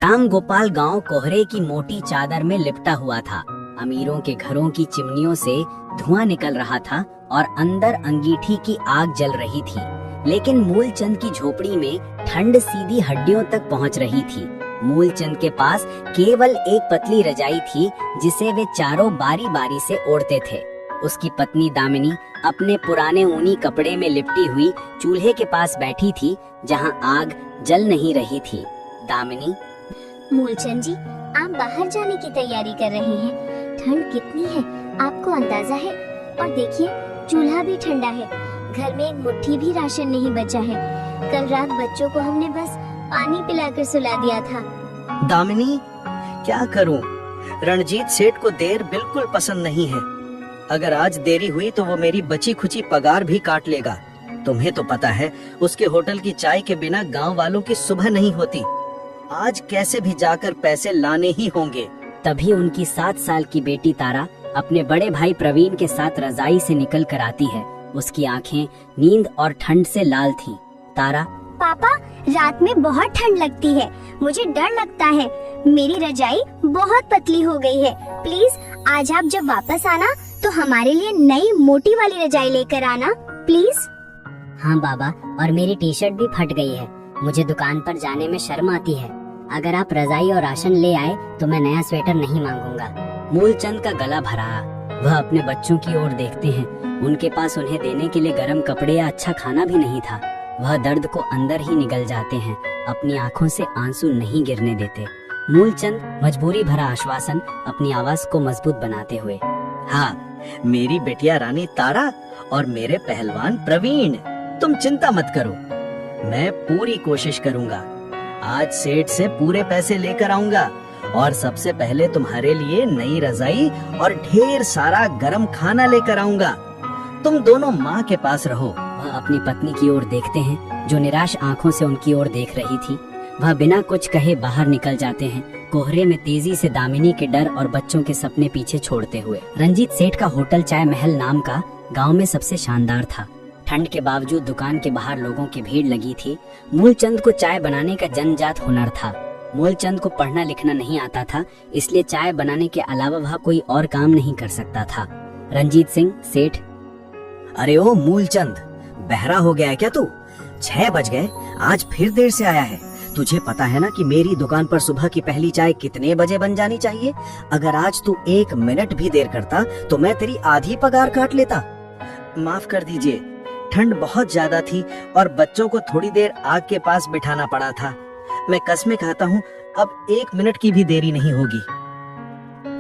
श्याम गोपाल गांव कोहरे की मोटी चादर में लिपटा हुआ था। अमीरों के घरों की चिमनियों से धुआं निकल रहा था और अंदर अंगीठी की आग जल रही थी, लेकिन मूलचंद की झोपड़ी में ठंड सीधी हड्डियों तक पहुंच रही थी। मूलचंद के पास केवल एक पतली रजाई थी जिसे वे चारों बारी बारी से ओढ़ते थे। उसकी पत्नी दामिनी अपने पुराने ऊनी कपड़े में लिपटी हुई चूल्हे के पास बैठी थी जहां आग जल नहीं रही थी। दामिनी, मूलचंद जी, आप बाहर जाने की तैयारी कर रहे हैं। ठंड कितनी है आपको अंदाजा है? और देखिए, चूल्हा भी ठंडा है। घर में एक मुट्ठी भी राशन नहीं बचा है। कल रात बच्चों को हमने बस पानी पिलाकर सुला दिया था। दामिनी, क्या करूं? रणजीत सेठ को देर बिल्कुल पसंद नहीं है। अगर आज देरी हुई तो वो मेरी बची खुची पगार भी काट लेगा। तुम्हें तो पता है, उसके होटल की चाय के बिना गांव वालों की सुबह नहीं होती। आज कैसे भी जाकर पैसे लाने ही होंगे। तभी उनकी 7 साल की बेटी तारा अपने बड़े भाई प्रवीण के साथ रजाई से निकल कर आती है। उसकी आंखें नींद और ठंड से लाल थीं। तारा, पापा, रात में बहुत ठंड लगती है। मुझे डर लगता है। मेरी रजाई बहुत पतली हो गई है। प्लीज आज आप जब वापस आना तो हमारे लिए नई मोटी वाली रजाई लेकर आना, प्लीज। हाँ बाबा, और मेरी टी शर्ट भी फट गई है। मुझे दुकान पर जाने में शर्म आती है। अगर आप रजाई और राशन ले आए तो मैं नया स्वेटर नहीं मांगूंगा। मूलचंद का गला भरा। वह अपने बच्चों की ओर देखते हैं। उनके पास उन्हें देने के लिए गर्म कपड़े या अच्छा खाना भी नहीं था। वह दर्द को अंदर ही निगल जाते हैं, अपनी आंखों से आंसू नहीं गिरने देते। मूलचंद मजबूरी भरा आश्वासन अपनी आवाज को मजबूत बनाते हुए, हाँ, मेरी बेटिया रानी तारा और मेरे पहलवान प्रवीण, तुम चिंता मत करो। मैं पूरी कोशिश करूंगा। आज सेठ से पूरे पैसे लेकर आऊंगा और सबसे पहले तुम्हारे लिए नई रजाई और ढेर सारा गरम खाना लेकर आऊंगा। तुम दोनों माँ के पास रहो। वह अपनी पत्नी की ओर देखते हैं जो निराश आंखों से उनकी ओर देख रही थी। वह बिना कुछ कहे बाहर निकल जाते हैं, कोहरे में तेजी से दामिनी के डर और बच्चों के सपने पीछे छोड़ते हुए। रंजीत सेठ का होटल चाय महल नाम का गांव में सबसे शानदार था। ठंड के बावजूद दुकान के बाहर लोगों की भीड़ लगी थी। मूलचंद को चाय बनाने का जन्मजात हुनर था। मूलचंद को पढ़ना लिखना नहीं आता था, इसलिए चाय बनाने के अलावा वह कोई और काम नहीं कर सकता था। रंजीत सिंह सेठ, अरे ओ मूलचंद, बहरा हो गया है क्या तू? 6 बज गए, आज फिर देर से आया है। तुझे पता है ना कि मेरी दुकान पर सुबह की पहली चाय कितने बजे बन जानी चाहिए? अगर आज तू 1 मिनट भी देर करता तो मैं तेरी आधी पगार काट लेता। माफ कर दीजिए, ठंड बहुत ज्यादा थी और बच्चों को थोड़ी देर आग के पास बिठाना पड़ा था। मैं कसमें खाता हूँ, अब 1 मिनट की भी देरी नहीं होगी।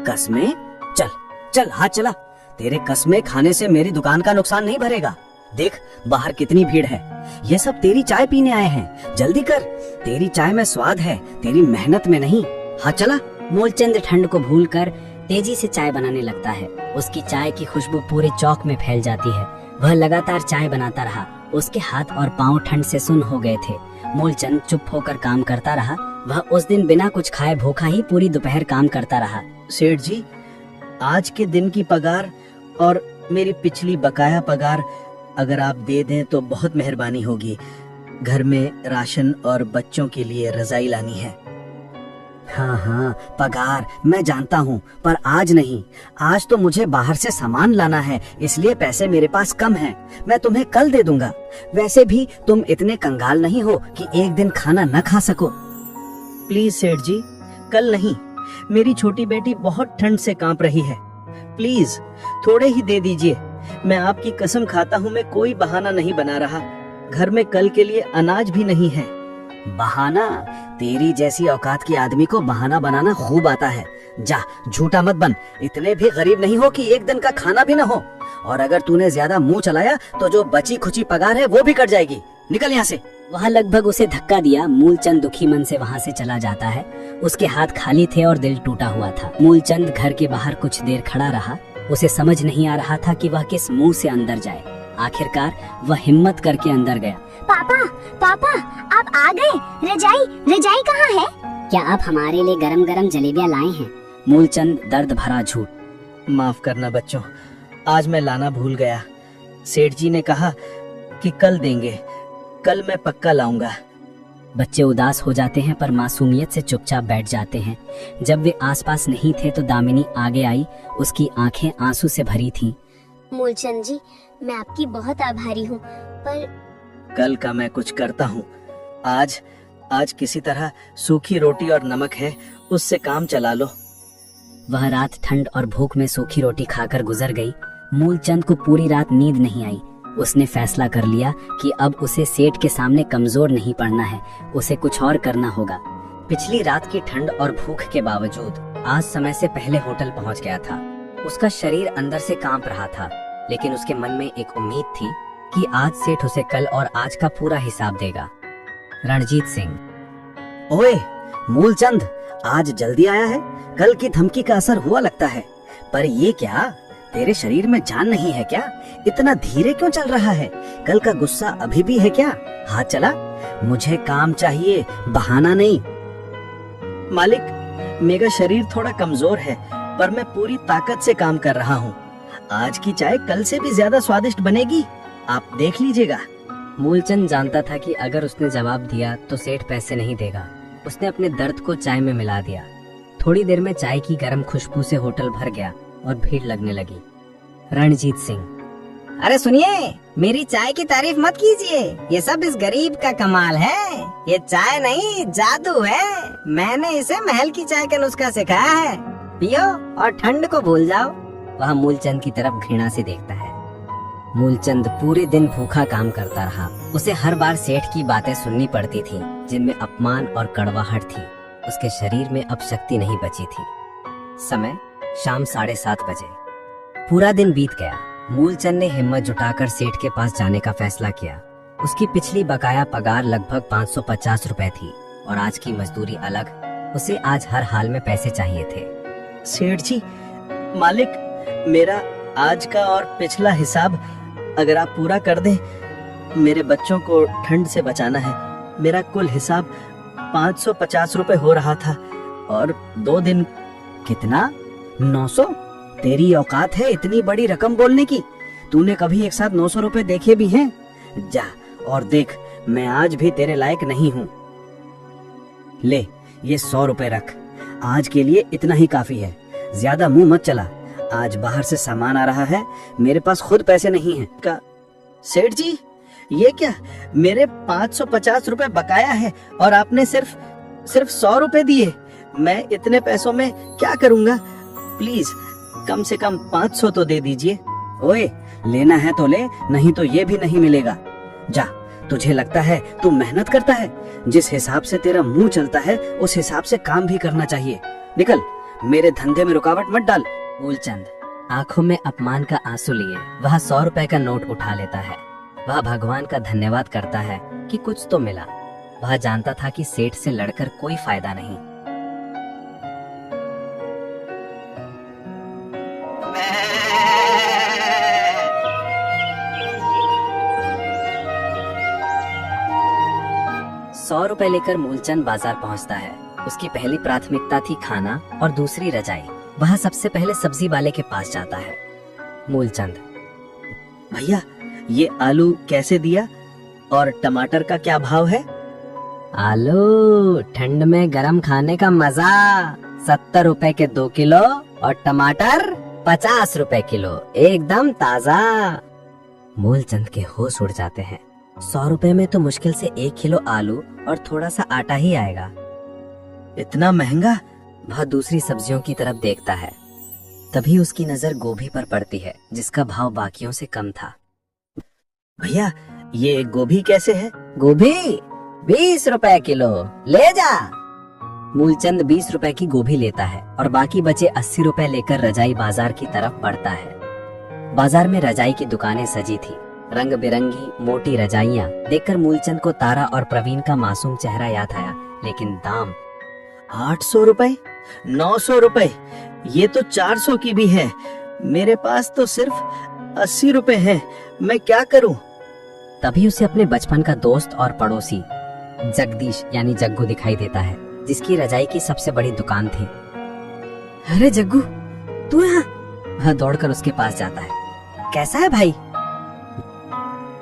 कसमें? चल चल, हाथ चला। तेरे कसमें खाने से मेरी दुकान का नुकसान नहीं भरेगा। देख बाहर कितनी भीड़ है। ये सब तेरी चाय पीने आए हैं। जल्दी कर, तेरी चाय में स्वाद है, तेरी मेहनत में नहीं। हाथ चला। मूलचंद ठंड को भूलकर तेजी से चाय बनाने लगता है। उसकी चाय की खुशबू पूरे चौक में फैल जाती है। वह लगातार चाय बनाता रहा। उसके हाथ और पांव ठंड से सुन्न हो गए थे। मूलचंद चुप होकर काम करता रहा। वह उस दिन बिना कुछ खाए भूखा ही पूरी दोपहर काम करता रहा। सेठ जी, आज के दिन की पगार और मेरी पिछली बकाया पगार अगर आप दे दें तो बहुत मेहरबानी होगी। घर में राशन और बच्चों के लिए रजाई लानी है। हाँ हाँ, पगार मैं जानता हूँ, पर आज नहीं। आज तो मुझे बाहर से सामान लाना है, इसलिए पैसे मेरे पास कम हैं। मैं तुम्हें कल दे दूंगा। वैसे भी तुम इतने कंगाल नहीं हो कि एक दिन खाना न खा सको। प्लीज सेठ जी, कल नहीं। मेरी छोटी बेटी बहुत ठंड से कांप रही है। प्लीज थोड़े ही दे दीजिए। मैं आपकी कसम खाता हूँ, मैं कोई बहाना नहीं बना रहा। घर में कल के लिए अनाज भी नहीं है। बहाना? तेरी जैसी औकात के आदमी को बहाना बनाना खूब आता है। जा, झूठा मत बन। इतने भी गरीब नहीं हो कि एक दिन का खाना भी न हो। और अगर तूने ज्यादा मुंह चलाया तो जो बची खुची पगार है वो भी कट जाएगी। निकल यहाँ से। वह लगभग उसे धक्का दिया। मूलचंद दुखी मन से वहाँ से चला जाता है। उसके हाथ खाली थे और दिल टूटा हुआ था। मूलचंद घर के बाहर कुछ देर खड़ा रहा। उसे समझ नहीं आ रहा था कि वह किस मुंह से अंदर जाए। आखिरकार वह हिम्मत करके अंदर गया। पापा, पापा, आप आ गए। रजाई कहाँ है? क्या आप हमारे लिए गरम गरम जलेबियाँ लाए हैं? मूलचंद दर्द भरा झूठ। माफ करना बच्चों, आज मैं लाना भूल गया। सेठ जी ने कहा कि कल देंगे। कल मैं पक्का लाऊंगा। बच्चे उदास हो जाते हैं पर मासूमियत से चुपचाप बैठ जाते हैं। जब वे आसपास नहीं थे तो दामिनी आगे आई। उसकी आंखें आंसू से भरी थीं। मूलचंद जी, मैं आपकी बहुत आभारी हूँ, पर कल का मैं कुछ करता हूँ। आज किसी तरह सूखी रोटी और नमक है, उससे काम चला लो। वह रात ठंड और भूख में सूखी रोटी खाकर गुजर गई। मूलचंद को पूरी रात नींद नहीं आई। उसने फैसला कर लिया कि अब उसे सेठ के सामने कमजोर नहीं पड़ना है, उसे कुछ और करना होगा। पिछली रात की ठंड और भूख के बावजूद आज समय से पहले होटल पहुंच गया था। उसका शरीर अंदर से कांप रहा था, लेकिन उसके मन में एक उम्मीद थी कि आज सेठ उसे कल और आज का पूरा हिसाब देगा। रणजीत सिंह। ओए मूलचंद, आज जल्दी आया है। कल की धमकी का असर हुआ लगता है। पर ये क्या, तेरे शरीर में जान नहीं है क्या? इतना धीरे क्यों चल रहा है? कल का गुस्सा अभी भी है क्या? हाथ चला। मुझे काम चाहिए, बहाना नहीं। मालिक, मेरा शरीर थोड़ा कमजोर है, पर मैं पूरी ताकत से काम कर रहा हूँ। आज की चाय कल से भी ज्यादा स्वादिष्ट बनेगी, आप देख लीजिएगा। मूलचंद जानता था कि अगर उसने जवाब दिया तो सेठ पैसे नहीं देगा। उसने अपने दर्द को चाय में मिला दिया। थोड़ी देर में चाय की गर्म खुशबू से होटल भर गया और भीड़ लगने लगी। रणजीत सिंह। अरे सुनिए, मेरी चाय की तारीफ मत कीजिए, ये सब इस गरीब का कमाल है। ये चाय नहीं, जादू है। मैंने इसे महल की चाय का नुस्खा सिखाया है। पियो और ठंड को भूल जाओ। वह मूलचंद की तरफ घृणा से देखता है। मूलचंद पूरे दिन भूखा काम करता रहा। उसे हर बार सेठ की बातें सुननी पड़ती थी, जिनमें अपमान और कड़वाहट थी। उसके शरीर में अब शक्ति नहीं बची थी। समय शाम 7:30 बजे। पूरा दिन बीत गया। मूलचंद ने हिम्मत जुटाकर सेठ के पास जाने का फैसला किया। उसकी पिछली बकाया पगार लगभग 550 रुपए थी और आज की मजदूरी अलग। उसे आज हर हाल में पैसे चाहिए थे। सेठ जी, मालिक, मेरा आज का और पिछला हिसाब अगर आप पूरा कर दें। मेरे बच्चों को ठंड से बचाना है। मेरा कुल हिसाब 550 रुपए हो रहा था और 2 दिन। कितना? 900? तेरी औकात है इतनी बड़ी रकम बोलने की? तूने कभी एक साथ 900 रुपए देखे भी हैं? जा और देख, मैं आज भी तेरे लायक नहीं हूँ। ले, ये 100 रुपए रख। आज के लिए इतना ही काफी है, ज्यादा मुंह मत चला। आज बाहर से सामान आ रहा है, मेरे पास खुद पैसे नहीं हैं। का सेठ जी, ये क्या? मेरे 550 रुपए बकाया है और आपने सिर्फ 100 रुपए दिए। मैं इतने पैसों में क्या करूंगा? प्लीज कम से कम 500 तो दे दीजिए। ओए, लेना है तो ले, नहीं तो ये भी नहीं मिलेगा। जा, तुझे लगता है तू मेहनत करता है? जिस हिसाब से तेरा मुंह चलता है उस हिसाब से काम भी करना चाहिए। निकल, मेरे धंधे में रुकावट मत डाल। मूलचंद आंखों में अपमान का आंसू लिए वह 100 रुपए का नोट उठा लेता है। वह भगवान का धन्यवाद करता है कि कुछ तो मिला। वह जानता था कि सेठ से लड़कर कोई फायदा नहीं। सौ रुपए लेकर मूलचंद बाजार पहुंचता है। उसकी पहली प्राथमिकता थी खाना और दूसरी रजाई। वह सबसे पहले सब्जी वाले के पास जाता है। मूलचंद। भैया, ये आलू कैसे दिया और टमाटर का क्या भाव है? आलू ठंड में गरम खाने का मजा। 70 रुपए के 2 किलो और टमाटर 50 रुपए किलो, एकदम ताजा। मूलचंद के होश उड़ जाते हैं। 100 रुपए में तो मुश्किल से 1 किलो आलू और थोड़ा सा आटा ही आएगा। इतना महंगा? वह दूसरी सब्जियों की तरफ देखता है। तभी उसकी नजर गोभी पर पड़ती है, जिसका भाव बाकियों से कम था। भैया, ये गोभी कैसे है? गोभी 20 रुपए किलो, ले जा। मूलचंद 20 रुपए की गोभी लेता है और बाकी बचे 80 रुपए लेकर रजाई बाजार की तरफ बढ़ता है। बाजार में रजाई की दुकानें सजी थी। रंग बिरंगी मोटी रजाइयां देखकर मूलचंद को तारा और प्रवीण का मासूम चेहरा याद आया, लेकिन दाम 800 रुपए, 900 रुपए, ये तो 400 की भी है। मेरे पास तो सिर्फ 80 रुपए हैं। मैं क्या करूं? तभी उसे अपने बचपन का दोस्त और पड़ोसी जगदीश यानी जग्गू दिखाई देता है, जिसकी रजाई की सबसे बड़ी दुकान थी। अरे जग्गू, तू यहाँ? वह दौड़कर उसके पास जाता है। कैसा है भाई?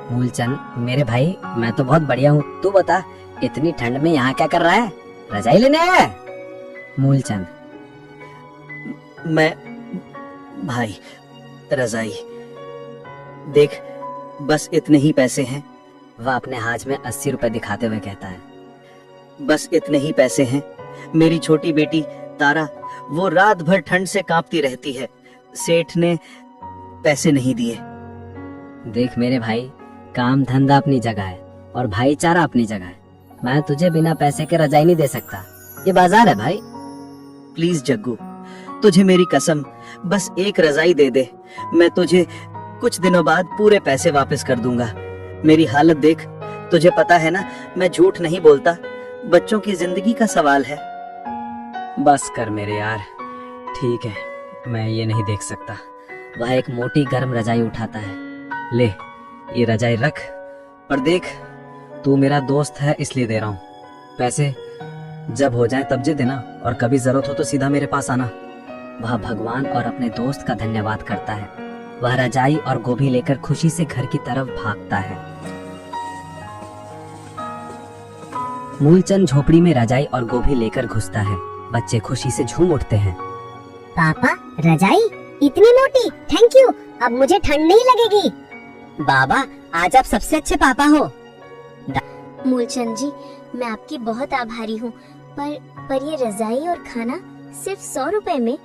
मूलचंद, मेरे भाई, मैं तो बहुत बढ़िया हूँ। तू बता, इतनी ठंड में यहाँ क्या कर रहा है? रजाई लेने आया है? मूलचंद, मैं भाई रजाई देख, बस इतने ही पैसे हैं। वह अपने हाथ में 80 रुपए दिखाते हुए कहता है। बस इतने ही पैसे हैं। मेरी छोटी बेटी तारा, वो रात भर ठंड से कांपती रहती है। सेठ ने पैसे नहीं दिए। देख मेरे भाई, काम धंधा अपनी जगह है और भाईचारा अपनी जगह है। मैं तुझे बिना पैसे के रजाई नहीं दे सकता। ये बाजार है भाई। प्लीज जग्गू, तुझे मेरी कसम, बस एक रजाई दे दे। मैं तुझे कुछ दिनों बाद पूरे पैसे वापस कर दूंगा। मेरी हालत देख, तुझे पता है ना, मैं झूठ नहीं बोलता। बच्चों की जिंदगी का सवाल है। बस कर मेरे यार, ठीक है, मैं ये नहीं देख सकता। वह एक मोटी गर्म रजाई उठाता है। ले, ये रजाई रख, पर देख, तू मेरा दोस्त है इसलिए दे रहा हूँ। पैसे जब हो जाए तब जे देना, और कभी जरूरत हो तो सीधा मेरे पास आना। वह भगवान और अपने दोस्त का धन्यवाद करता है। वह रजाई और गोभी लेकर खुशी से घर की तरफ भागता है। मूलचंद झोपड़ी में रजाई और गोभी लेकर घुसता है। बच्चे खुशी से झूम उठते हैं। पापा, रजाई इतनी मोटी, थैंक यू। अब मुझे ठंड नहीं लगेगी। बाबा, आज आप सबसे अच्छे पापा हो। मूलचंद जी, मैं आपकी बहुत आभारी हूँ, पर ये रजाई और खाना सिर्फ 100 रुपए में।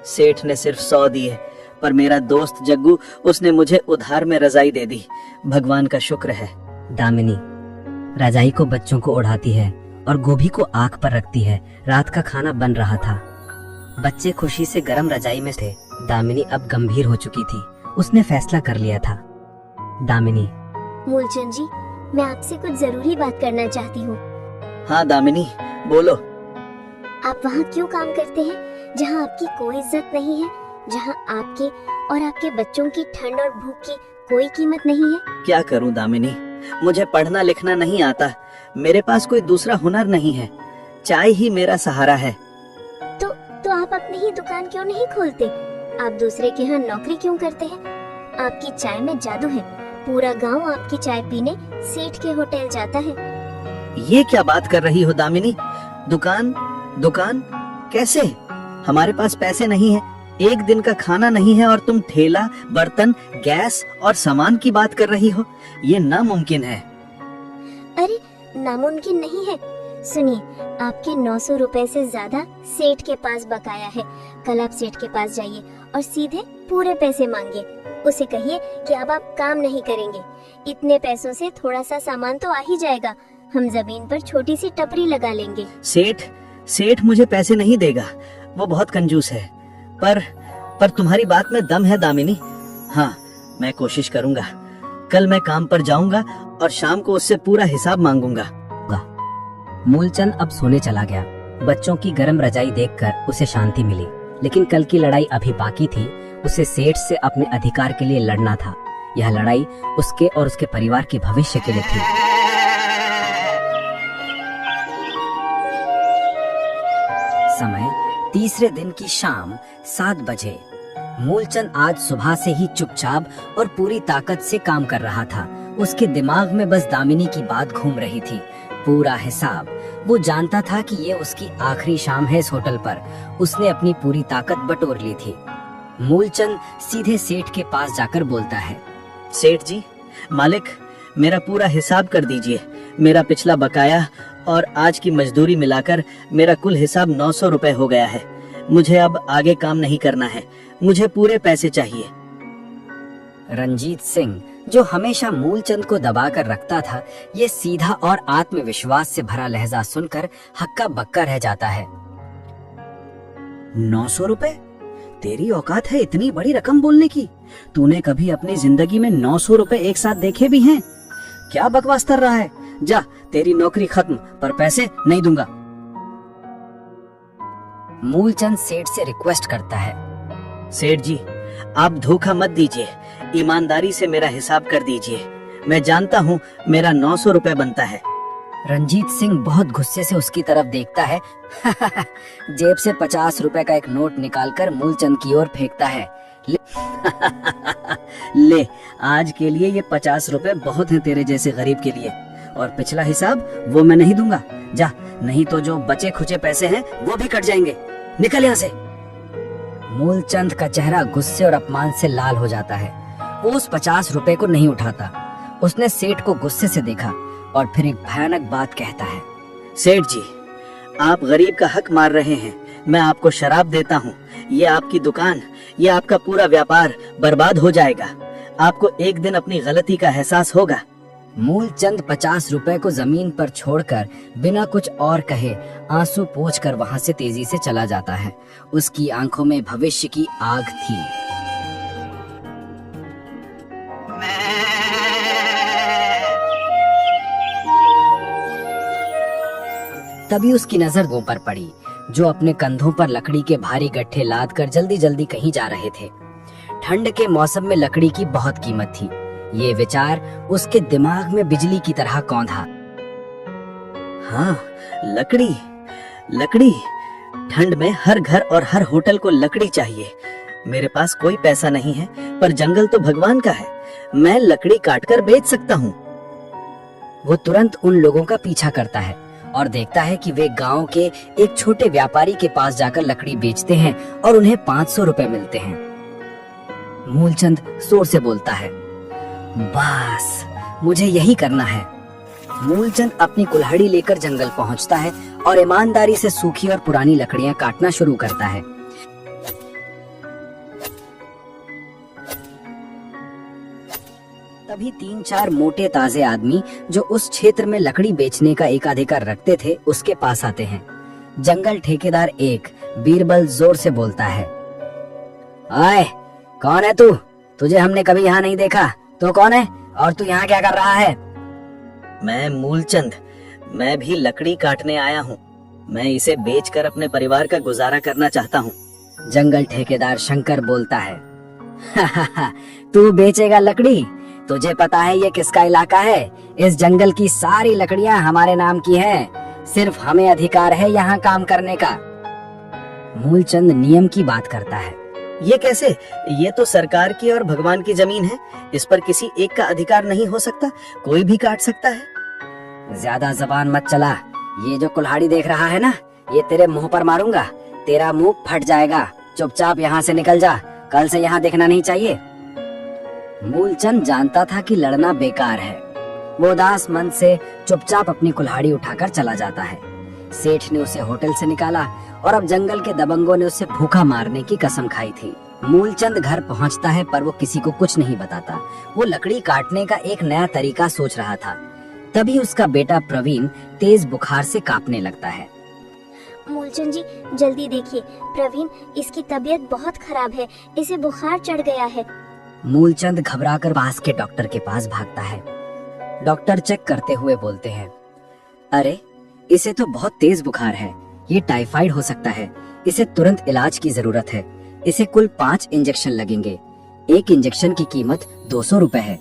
सेठ ने सिर्फ 100 दिए, पर मेरा दोस्त जग्गू, उसने मुझे उधार में रजाई दे दी। भगवान का शुक्र है। दामिनी रजाई को बच्चों को ओढ़ाती है और गोभी को आंख पर रखती है। रात का खाना बन रहा था। बच्चे खुशी से गर्म रजाई में थे। दामिनी अब गंभीर हो चुकी थी। उसने फैसला कर लिया था। दामिनी, मूलचंद जी, मैं आपसे कुछ जरूरी बात करना चाहती हूँ। हाँ दामिनी, बोलो। आप वहाँ क्यों काम करते हैं जहाँ आपकी कोई इज्जत नहीं है, जहाँ आपके और आपके बच्चों की ठंड और भूख की कोई कीमत नहीं है? क्या करूं दामिनी, मुझे पढ़ना लिखना नहीं आता। मेरे पास कोई दूसरा हुनर नहीं है। चाय ही मेरा सहारा है। तो आप अपनी ही दुकान क्यों नहीं खोलते? आप दूसरे के यहाँ नौकरी क्यों करते हैं? आपकी चाय में जादू है। पूरा गांव आपकी चाय पीने सेठ के होटल जाता है। ये क्या बात कर रही हो दामिनी? दुकान दुकान कैसे? हमारे पास पैसे नहीं है, एक दिन का खाना नहीं है, और तुम ठेला, बर्तन, गैस और सामान की बात कर रही हो? ये नामुमकिन है। अरे नामुमकिन नहीं है। सुनिए, आपके 900 रुपए से ज्यादा सेठ के पास बकाया है। कल आप सेठ के पास जाइए और सीधे पूरे पैसे मांगिए। उसे कहिए कि अब आप काम नहीं करेंगे। इतने पैसों से थोड़ा सा सामान तो आ ही जाएगा। हम जमीन पर छोटी सी टपरी लगा लेंगे। सेठ मुझे पैसे नहीं देगा, वो बहुत कंजूस है। पर तुम्हारी बात में दम है दामिनी। हाँ, मैं कोशिश करूंगा। कल मैं काम पर जाऊंगा और शाम को उससे पूरा हिसाब मांगूंगा। मूलचंद अब सोने चला गया। बच्चों की गर्म रजाई देखकर उसे शांति मिली, लेकिन कल की लड़ाई अभी बाकी थी। उसे सेठ से अपने अधिकार के लिए लड़ना था। यह लड़ाई उसके और उसके परिवार के भविष्य के लिए थी। समय तीसरे दिन की शाम 7 बजे। मूलचंद आज सुबह से ही चुपचाप और पूरी ताकत से काम कर रहा था। उसके दिमाग में बस दामिनी की बात घूम रही थी। पूरा हिसाब। वो जानता था कि ये उसकी आखिरी शाम है इस होटल पर। उसने अपनी पूरी ताकत बटोर ली थी। मूलचंद सीधे सेठ के पास जाकर बोलता है, सेठ जी, मालिक, मेरा पूरा हिसाब कर दीजिए। मेरा पिछला बकाया और आज की मजदूरी मिलाकर मेरा कुल हिसाब 900 रुपए हो गया है। मुझे अब आगे काम नहीं करना है। मुझे पूरे पैसे चाहिए। रंजीत सिंह, जो हमेशा मूलचंद को दबा कर रखता था, ये सीधा और आत्मविश्वास से भरा लहजा सुनकर हक्का बक्का रह जाता है। 900 रुपए? तेरी औकात है इतनी बड़ी रकम बोलने की? तूने कभी अपनी जिंदगी में 900 रुपए एक साथ देखे भी हैं? क्या बकवास कर रहा है? जा, तेरी नौकरी खत्म, पर पैसे नहीं दूंगा। मूलचंद सेठ से रिक्वेस्ट करता है, सेठ जी, आप धोखा मत दीजिए। ईमानदारी से मेरा हिसाब कर दीजिए। मैं जानता हूँ मेरा 900 रुपए बनता है। रंजीत सिंह बहुत गुस्से से उसकी तरफ देखता है। जेब से 50 रुपए का एक नोट निकालकर मूलचंद की ओर फेंकता है। ले, आज के लिए ये 50 रुपए बहुत हैं तेरे जैसे गरीब के लिए। और पिछला हिसाब वो मैं नहीं दूंगा। जा, नहीं तो जो बचे खुचे पैसे हैं वो भी कट जाएंगे। निकल यहाँ से। मूलचंद का चेहरा गुस्से और अपमान से लाल हो जाता है। वो उस 50 रुपए को नहीं उठाता। उसने सेठ को गुस्से से देखा और फिर एक भयानक बात कहता है। सेठ जी, आप गरीब का हक मार रहे हैं। मैं आपको शराब देता हूँ। ये आपकी दुकान, ये आपका पूरा व्यापार बर्बाद हो जाएगा। आपको एक दिन अपनी गलती का एहसास होगा। मूलचंद 50 रुपए को जमीन पर छोड़कर बिना कुछ और कहे आंसू पोंछकर वहां से तेजी से चला जाता है। उसकी आंखों में भविष्य की आग थी। तभी उसकी नजर वो पर पड़ी जो अपने कंधों पर लकड़ी के भारी गट्ठे लाद कर जल्दी जल्दी कहीं जा रहे थे। ठंड के मौसम में लकड़ी की बहुत कीमत थी। ये विचार उसके दिमाग में बिजली की तरह कौंधा। हाँ, लकड़ी, लकड़ी। ठंड में हर घर और हर होटल को लकड़ी चाहिए। मेरे पास कोई पैसा नहीं है, पर जंगल तो भगवान का है। मैं लकड़ी काटकर बेच सकता हूँ। वो तुरंत उन लोगों का पीछा करता है और देखता है कि वे गांव के एक छोटे व्यापारी के पास जाकर लकड़ी बेचते हैं और उन्हें 500 रुपए मिलते हैं। मूलचंद जोर से बोलता है, बस मुझे यही करना है। मूलचंद अपनी कुल्हाड़ी लेकर जंगल पहुंचता है और ईमानदारी से सूखी और पुरानी लकड़ियां काटना शुरू करता है। तभी 3-4 मोटे ताजे आदमी जो उस क्षेत्र में लकड़ी बेचने का एकाधिकार रखते थे उसके पास आते हैं। जंगल ठेकेदार एक बीरबल जोर से बोलता है, आए, कौन है तू? तुझे हमने कभी यहाँ नहीं देखा। तो कौन है और तू यहाँ क्या कर रहा है? मैं मूलचंद, मैं भी लकड़ी काटने आया हूँ। मैं इसे बेचकर अपने परिवार का गुजारा करना चाहता हूँ। जंगल ठेकेदार शंकर बोलता है, तू बेचेगा लकड़ी? तुझे पता है ये किसका इलाका है? इस जंगल की सारी लकड़ियाँ हमारे नाम की हैं। सिर्फ हमें अधिकार है यहाँ काम करने का। मूलचंद नियम की बात करता है। ये कैसे? ये तो सरकार की और भगवान की जमीन है। इस पर किसी एक का अधिकार नहीं हो सकता। कोई भी काट सकता है। ज्यादा जबान मत चला। ये जो कुल्हाड़ी देख रहा है ना, ये तेरे मुंह पर मारूंगा। तेरा मुंह फट जाएगा। चुपचाप यहाँ से निकल जा। कल से यहाँ देखना नहीं चाहिए। मूलचंद जानता था कि लड़ना बेकार है। वो उदास मन से चुपचाप अपनी कुल्हाड़ी उठाकर चला जाता है। सेठ ने उसे होटल से निकाला और अब जंगल के दबंगों ने उसे भूखा मारने की कसम खाई थी। मूलचंद घर पहुंचता है पर वो किसी को कुछ नहीं बताता। वो लकड़ी काटने का एक नया तरीका सोच रहा था। तभी उसका बेटा प्रवीण तेज बुखार से कांपने लगता है। मूलचंद जी, जल्दी देखिए, प्रवीण, इसकी तबीयत बहुत खराब है। इसे बुखार चढ़ गया है। मूलचंद घबराकर पास के डॉक्टर के पास भागता है। डॉक्टर चेक करते हुए बोलते हैं, अरे, इसे तो बहुत तेज बुखार है। ये टाइफाइड हो सकता है। इसे तुरंत इलाज की जरूरत है। इसे कुल 5 इंजेक्शन लगेंगे। एक इंजेक्शन की कीमत 200 रुपए है।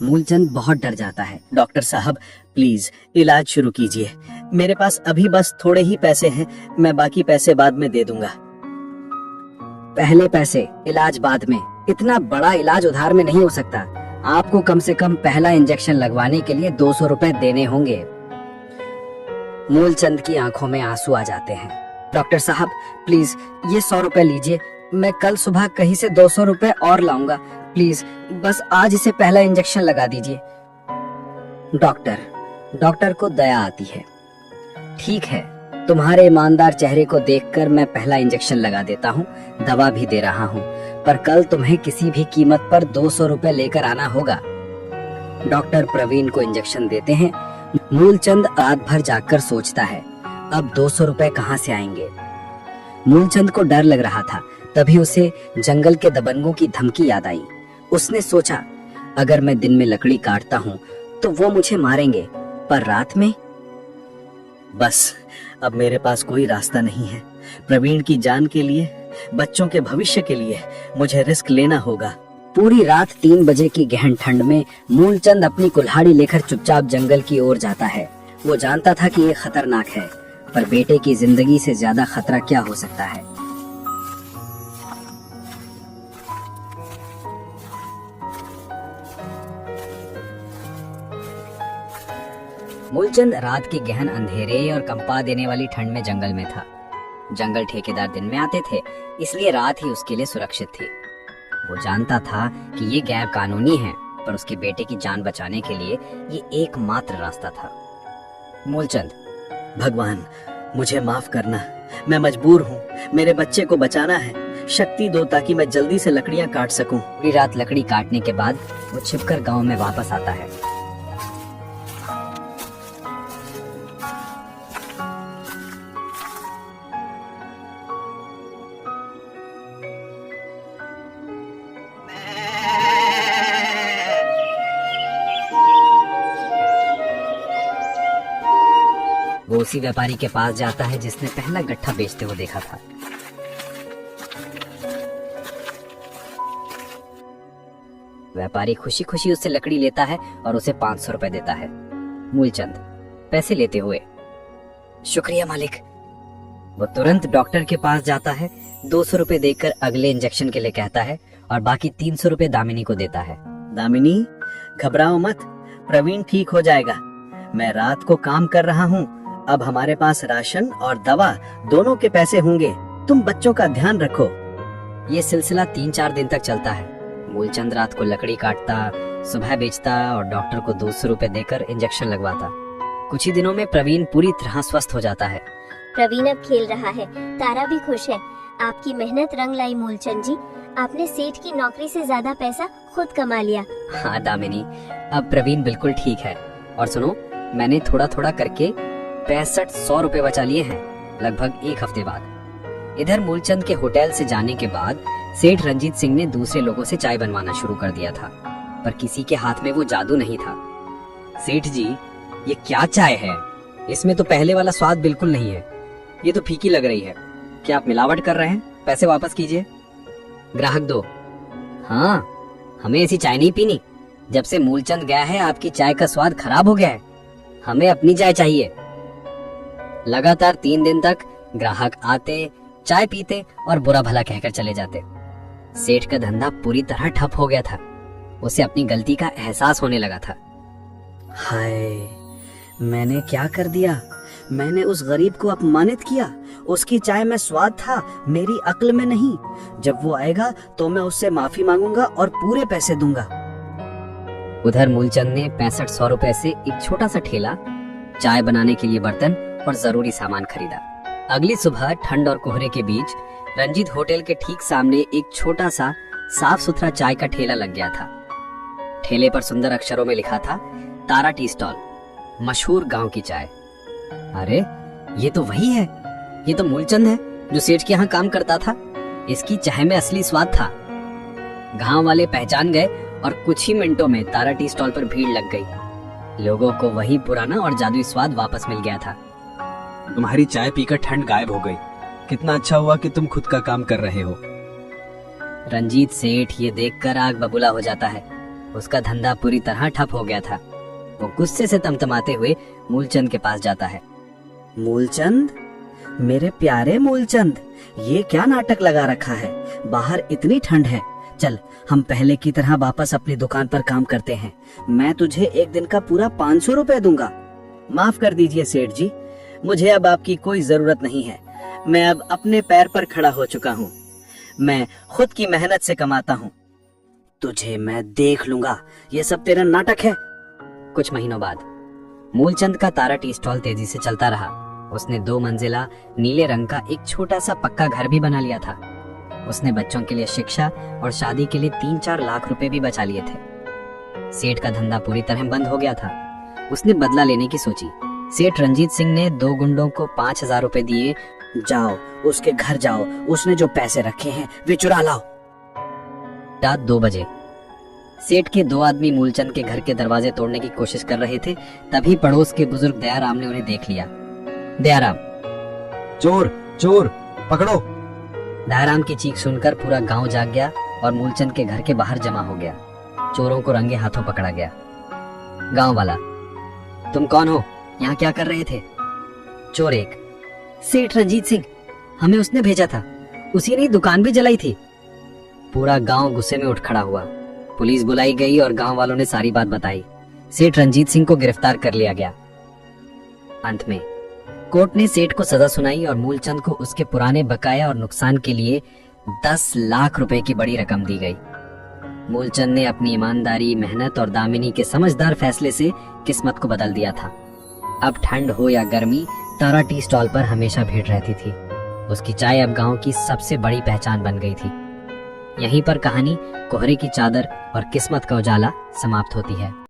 मूलचंद बहुत डर जाता है। डॉक्टर साहब, प्लीज इलाज शुरू कीजिए। मेरे पास अभी बस थोड़े ही पैसे हैं। मैं बाकी पैसे बाद में दे दूंगा। पहले पैसे, इलाज बाद में। इतना बड़ा इलाज उधार में नहीं हो सकता। आपको कम से कम पहला इंजेक्शन लगवाने के लिए 200 रुपए देने होंगे। मूलचंद की आंखों में आंसू आ जाते हैं। डॉक्टर साहब, प्लीज ये 100 रुपए लीजिए। मैं कल सुबह कहीं से 200 रुपए और लाऊंगा। प्लीज बस आज इसे पहला इंजेक्शन लगा दीजिए। डॉक्टर को दया आती है। ठीक है, तुम्हारे ईमानदार चेहरे को देखकर मैं पहला इंजेक्शन लगा देता हूँ। दवा भी दे रहा हूँ, पर कल तुम्हें किसी भी कीमत पर 200 रुपए लेकर आना होगा। डॉक्टर प्रवीण को इंजेक्शन देते हैं। मूलचंद रात भर जागकर सोचता है, अब 200 रुपए कहाँ से आएंगे। मूलचंद को डर लग रहा था। तभी उसे जंगल के दबंगों की धमकी याद आई। उसने सोचा, अगर मैं दिन में लकड़ी काटता हूँ तो वो मुझे मारेंगे, पर रात में? बस अब मेरे पास कोई रास्ता नहीं है। प्रवीण की जान के लिए, बच्चों के भविष्य के लिए मुझे रिस्क लेना होगा। पूरी रात 3 बजे की गहन ठंड में मूलचंद अपनी कुल्हाड़ी लेकर चुपचाप जंगल की ओर जाता है। वो जानता था कि ये खतरनाक है, पर बेटे की जिंदगी से ज्यादा खतरा क्या हो सकता है। मूलचंद रात के गहन अंधेरे और कंपा देने वाली ठंड में जंगल में था। जंगल ठेकेदार दिन में आते थे, इसलिए रात ही उसके लिए सुरक्षित थी। वो जानता था कि ये गैर कानूनी है, पर उसके बेटे की जान बचाने के लिए ये एकमात्र रास्ता था। मूलचंद, भगवान मुझे माफ करना, मैं मजबूर हूँ, मेरे बच्चे को बचाना है, शक्ति दो ताकि मैं जल्दी से लकड़ियाँ काट सकूं। पूरी रात लकड़ी काटने के बाद वो छिपकर गांव में वापस आता है। वो उसी व्यापारी के पास जाता है जिसने पहला गट्ठा बेचते हुए देखा था। व्यापारी खुशी खुशी उससे लकड़ी लेता है और उसे 500 रुपए देता है। मूलचंद पैसे लेते हुए, शुक्रिया मालिक। वो तुरंत डॉक्टर के पास जाता है, 200 रुपए देकर अगले इंजेक्शन के लिए कहता है और बाकी 300 रुपए दामिनी को देता है। दामिनी, घबराओ मत, प्रवीण ठीक हो जाएगा। मैं रात को काम कर रहा हूँ, अब हमारे पास राशन और दवा दोनों के पैसे होंगे। तुम बच्चों का ध्यान रखो। ये सिलसिला 3-4 दिन तक चलता है। मूलचंद रात को लकड़ी काटता, सुबह बेचता और डॉक्टर को 200 रुपए देकर इंजेक्शन लगवाता। कुछ ही दिनों में प्रवीण पूरी तरह स्वस्थ हो जाता है। प्रवीण अब खेल रहा है, तारा भी खुश है। आपकी मेहनत रंग लाई मूलचंद जी, आपने सेठ की नौकरी से ज्यादा पैसा खुद कमा लिया। हाँ दामिनी, अब प्रवीण बिल्कुल ठीक है। और सुनो, मैंने थोड़ा थोड़ा करके 6500 रुपए बचा लिए हैं, लगभग 1 हफ्ते बाद। इधर मूलचंद के होटल से जाने के बाद सेठ रंजीत सिंह ने दूसरे लोगों से चाय बनवाना शुरू कर दिया था, पर किसी के हाथ में वो जादू नहीं था। सेठ जी, ये क्या चाय है? इसमें तो पहले वाला स्वाद बिल्कुल नहीं है, ये तो फीकी लग रही है। क्या आप मिलावट कर रहे हैं? पैसे वापस कीजिए। ग्राहक 2, हाँ, हमें ऐसी चाय नहीं पीनी। जब से मूलचंद गया है आपकी चाय का स्वाद खराब हो गया है, हमें अपनी चाय चाहिए। लगातार 3 दिन तक ग्राहक आते, चाय पीते और बुरा भला कहकर चले जाते। सेठ का धंधा पूरी तरह ठप हो गया था। उसे अपनी गलती का एहसास होने लगा था। हाय, मैंने क्या कर दिया? मैंने उस गरीब को अपमानित किया। उसकी चाय में स्वाद था, मेरी अक्ल में नहीं। जब वो आएगा तो मैं उससे माफी मांगूंगा और पूरे पैसे दूंगा। उधर मूलचंद ने 6500 रुपए से एक छोटा सा ठेला, चाय बनाने के लिए बर्तन और जरूरी सामान खरीदा। अगली सुबह ठंड और कोहरे के बीच रंजीत होटल के ठीक सामने एक छोटा सा साफ सुथरा चाय का ठेला लग गया था। ठेले पर सुंदर अक्षरों में लिखा था, तारा टी स्टॉल, मशहूर गांव की चाय। अरे, ये तो वही है, ये तो मूलचंद है जो सेठ के यहाँ काम करता था। इसकी चाय में असली स्वाद था। गांव वाले पहचान गए और कुछ ही मिनटों में तारा टी स्टॉल पर भीड़ लग गई। लोगों को वही पुराना और जादुई स्वाद वापस मिल गया था। तुम्हारी चाय पीकर ठंड गायब हो गई। कितना अच्छा हुआ कि तुम खुद का काम कर रहे हो। रंजीत सेठ ये देखकर आग बबूला हो जाता है। उसका धंधा पूरी तरह ठप हो गया था। वो गुस्से से तमतमाते हुए मूलचंद के पास जाता है। मूलचंद, मेरे प्यारे मूलचंद, ये क्या नाटक लगा रखा है? बाहर इतनी ठंड है, चल हम पहले की तरह वापस अपनी दुकान पर काम करते हैं। मैं तुझे एक दिन का पूरा 500 रुपए दूंगा। माफ कर दीजिए सेठ जी, मुझे अब आपकी कोई जरूरत नहीं है। मैं अब अपने पैर पर खड़ा हो चुका हूँ। मैं खुद की मेहनत से कमाता हूँ। तुझे मैं देख लूंगा। ये सब तेरा नाटक है। कुछ महीनों बाद मूलचंद का तारा टी स्टॉल तेजी से चलता रहा। उसने 2 मंजिला नीले रंग का एक छोटा सा पक्का घर भी बना लिया था। उसने बच्चों के लिए शिक्षा और शादी के लिए 3-4 लाख रुपए भी बचा लिए थे। सेठ का धंधा पूरी तरह बंद हो गया था। उसने बदला लेने की सोची। सेठ रंजीत सिंह ने 2 गुंडों को 5000 रुपए दिए। जाओ उसके घर जाओ, उसने जो पैसे रखे हैं वे चुरा लाओ। रात 2 बजे सेठ के 2 आदमी मूलचंद के घर के दरवाजे तोड़ने की कोशिश कर रहे थे। तभी पड़ोस के बुजुर्ग दयाराम ने उन्हें देख लिया। दयाराम, चोर चोर पकड़ो। दयाराम की चीख सुनकर पूरा गांव जाग गया और मूलचंद के घर के बाहर जमा हो गया। चोरों को रंगे हाथों पकड़ा गया। गांव वाला, तुम कौन हो? यहाँ क्या कर रहे थे? चोर 1, सेठ रंजीत सिंह, हमें उसने भेजा था, उसी ने दुकान भी जलाई थी। पूरा गांव गुस्से में उठ खड़ा हुआ। पुलिस बुलाई गई और गांव वालों ने सारी बात बताई। सेठ रंजीत सिंह को गिरफ्तार कर लिया गया। अंत में कोर्ट ने सेठ को सजा सुनाई और मूलचंद को उसके पुराने बकाया और नुकसान के लिए 10 लाख रुपए की बड़ी रकम दी गई। मूलचंद ने अपनी ईमानदारी, मेहनत और दामिनी के समझदार फैसले से किस्मत को बदल दिया था। अब ठंड हो या गर्मी, तारा टी स्टॉल पर हमेशा भीड़ रहती थी। उसकी चाय अब गांव की सबसे बड़ी पहचान बन गई थी। यहीं पर कहानी कोहरे की चादर और किस्मत का उजाला समाप्त होती है।